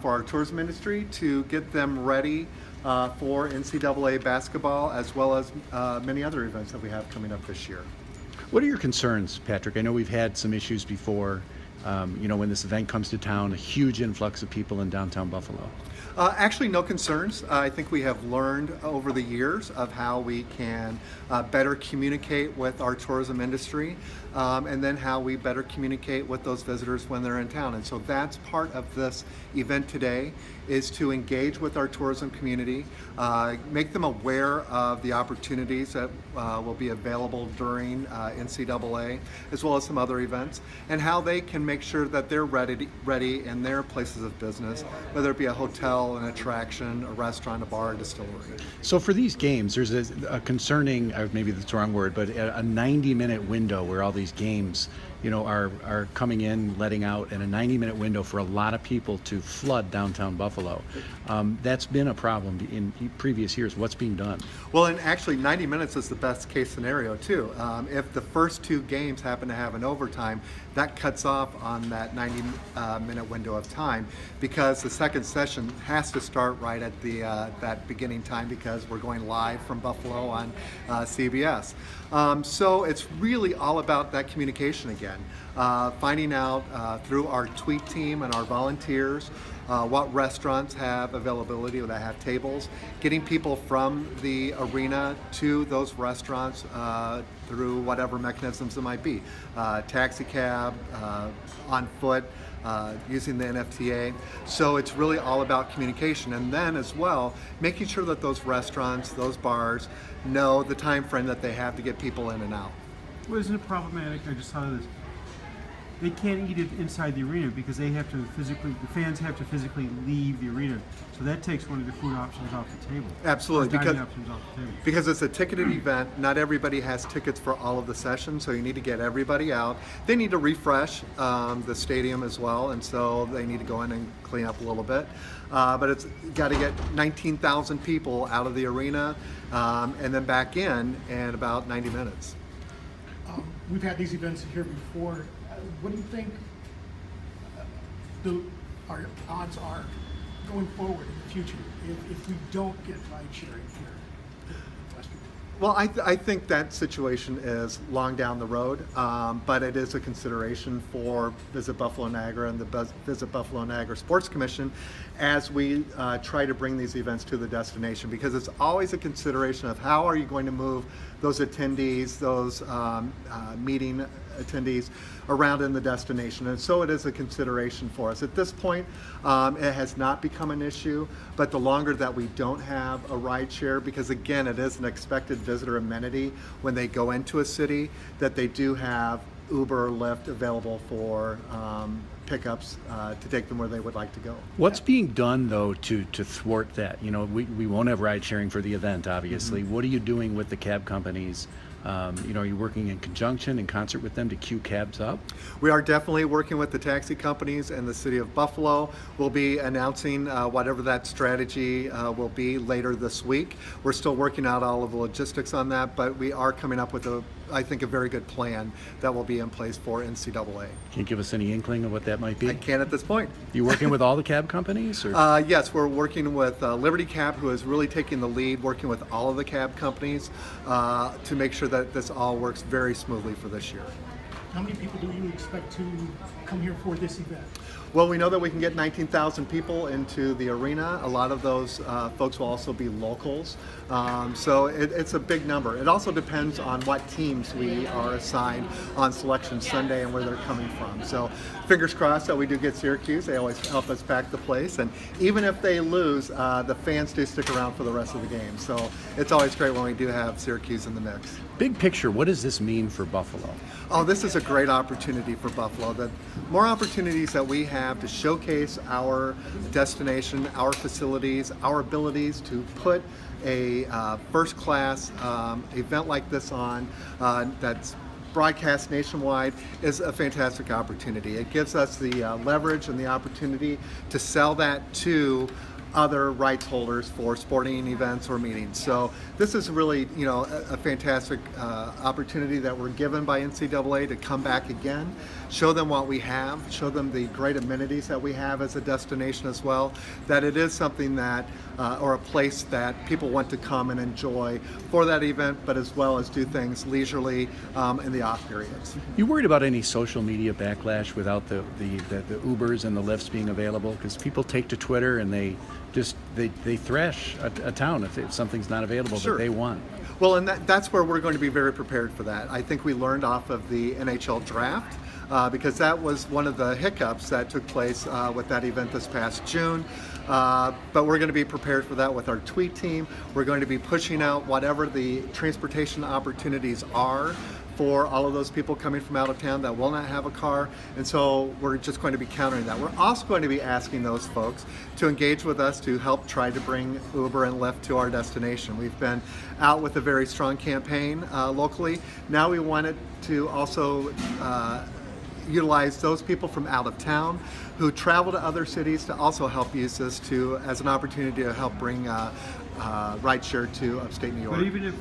for our tourism industry to get them ready for NCAA basketball, as well as many other events that we have coming up this year. What are your concerns, Patrick? I know we've had some issues before. When this event comes to town, a huge influx of people in downtown Buffalo. Actually, no concerns. I think we have learned over the years of how we can better communicate with our tourism industry, and then how we better communicate with those visitors when they're in town. And so that's part of this event today, is to engage with our tourism community, make them aware of the opportunities that will be available during NCAA, as well as some other events, and how they can make sure that they're ready in their places of business, whether it be a hotel, an attraction, a restaurant, a bar, a distillery. So for these games, there's a concerning, maybe that's the wrong word, but a 90-minute window where all these games, are coming in, letting out, and a 90-minute window for a lot of people to flood downtown Buffalo. That's been a problem in previous years. What's being done? Well, and actually 90 minutes is the best case scenario too. If the first two games happen to have an overtime, that cuts off on that 90-minute window of time, because the second session has to start right at that beginning time, because we're going live from Buffalo on CBS. So it's really all about that communication again. Finding out through our tweet team and our volunteers what restaurants have availability or that have tables, getting people from the arena to those restaurants through whatever mechanisms it might be, taxi cab, on foot, using the NFTA. So it's really all about communication, and then as well making sure that those restaurants, those bars, know the time frame that they have to get people in and out. Well, isn't it problematic? I just thought of this. They can't eat it inside the arena because the fans have to physically leave the arena. So that takes one of the food options off the table. Absolutely, because it's a ticketed event. Not everybody has tickets for all of the sessions, so you need to get everybody out. They need to refresh the stadium as well, and so they need to go in and clean up a little bit. But it's got to get 19,000 people out of the arena and then back in about 90 minutes. We've had these events here before. What do you think our odds are going forward in the future if we don't get ride sharing here in Western? Well, I think that situation is long down the road, but it is a consideration for Visit Buffalo Niagara and the Visit Buffalo Niagara Sports Commission as we try to bring these events to the destination, because it's always a consideration of how are you going to move those attendees, those meeting attendees around in the destination. And so it is a consideration for us. At this point, it has not become an issue, but the longer that we don't have a ride share, because again, it is an expected visitor amenity when they go into a city, that they do have Uber or Lyft available for pickups to take them where they would like to go. What's being done, though, to thwart that? We won't have ride sharing for the event, obviously. Mm-hmm. What are you doing with the cab companies? Are you working in conjunction, in concert with them to queue cabs up? We are definitely working with the taxi companies and the city of Buffalo. We'll be announcing whatever that strategy will be later this week. We're still working out all of the logistics on that, but we are coming up with I think a very good plan that will be in place for NCAA. Can you give us any inkling of what that might be? I can't at this point. You working with all the cab companies? Or? Yes, we're working with Liberty Cab, who is really taking the lead, working with all of the cab companies to make sure that this all works very smoothly for this year. How many people do you expect to come here for this event? Well, we know that we can get 19,000 people into the arena. A lot of those folks will also be locals. So it's a big number. It also depends on what teams we are assigned on Selection Sunday and where they're coming from. So fingers crossed that we do get Syracuse. They always help us pack the place. And even if they lose, the fans do stick around for the rest of the game. So it's always great when we do have Syracuse in the mix. Big picture, what does this mean for Buffalo? Oh, this is a great opportunity for Buffalo. The more opportunities that we have to showcase our destination, our facilities, our abilities to put a first-class event like this on that's broadcast nationwide is a fantastic opportunity. It gives us the leverage and the opportunity to sell that to other rights holders for sporting events or meetings. So this is really, a fantastic opportunity that we're given by NCAA to come back again, show them what we have, show them the great amenities that we have as a destination as well, that it is something that, or a place that people want to come and enjoy for that event, but as well as do things leisurely in the off periods. You worried about any social media backlash without the Ubers and the Lyfts being available? Because people take to Twitter and they thrash a town if something's not available Sure. that they want. Well, and that's where we're going to be very prepared for that. I think we learned off of the NHL draft because that was one of the hiccups that took place with that event this past June. But we're going to be prepared for that with our tweet team. We're going to be pushing out whatever the transportation opportunities are for all of those people coming from out of town that will not have a car, and so we're just going to be countering that. We're also going to be asking those folks to engage with us to help try to bring Uber and Lyft to our destination. We've been out with a very strong campaign locally. Now we wanted to also utilize those people from out of town who travel to other cities to also help use this as an opportunity to help bring rideshare to upstate New York. But even if